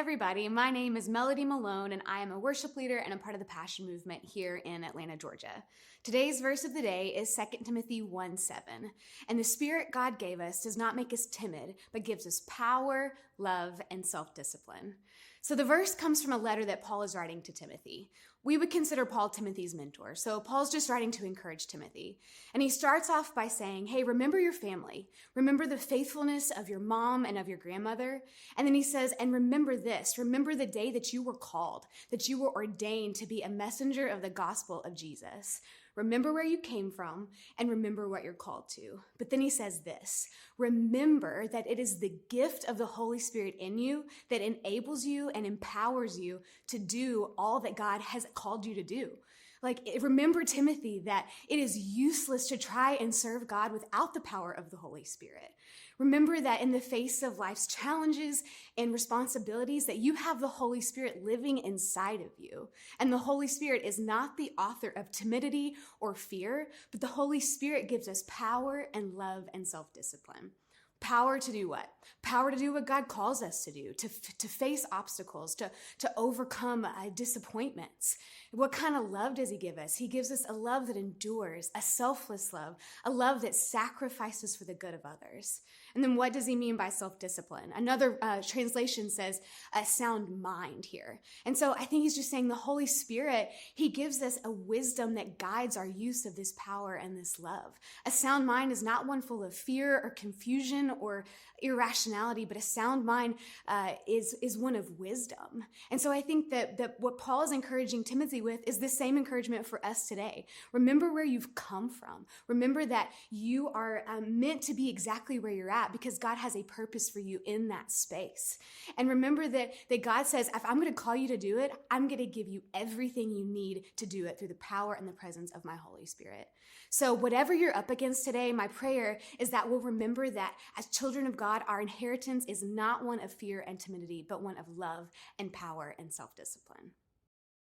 everybody. My name is Melodie Malone, and I am a worship leader and a part of the Passion Movement here in Atlanta, Georgia. Today's verse of the day is 2 Timothy 1:7. And the Spirit God gave us does not make us timid, but gives us power, love, and self-discipline. So the verse comes from a letter that Paul is writing to Timothy. We would consider Paul Timothy's mentor. So Paul's just writing to encourage Timothy. And he starts off by saying, hey, remember your family. Remember the faithfulness of your mom and of your grandmother. And then he says, and remember this. Remember the day that you were called, that you were ordained to be a messenger of the gospel of Jesus. Remember where you came from and remember what you're called to. But then he says this, remember that it is the gift of the Holy Spirit in you that enables you and empowers you to do all that God has called you to do. Remember, Timothy, that it is useless to try and serve God without the power of the Holy Spirit. Remember that in the face of life's challenges and responsibilities, that you have the Holy Spirit living inside of you. And the Holy Spirit is not the author of timidity or fear, but the Holy Spirit gives us power and love and self-discipline. Power to do what? Power to do what God calls us to do, to face obstacles, to overcome disappointments. What kind of love does he give us? He gives us a love that endures, a selfless love, a love that sacrifices for the good of others. And then what does he mean by self-discipline? Another translation says a sound mind here. And so I think he's just saying the Holy Spirit, he gives us a wisdom that guides our use of this power and this love. A sound mind is not one full of fear or confusion or irrationality, but a sound mind is one of wisdom. And so I think that what Paul is encouraging Timothy with is the same encouragement for us today. Remember where you've come from. Remember that you are meant to be exactly where you're at because God has a purpose for you in that space. And remember that God says, if I'm going to call you to do it, I'm going to give you everything you need to do it through the power and the presence of my Holy Spirit. So whatever you're up against today, my prayer is that we'll remember that as children of God, our inheritance is not one of fear and timidity, but one of love and power and self-discipline.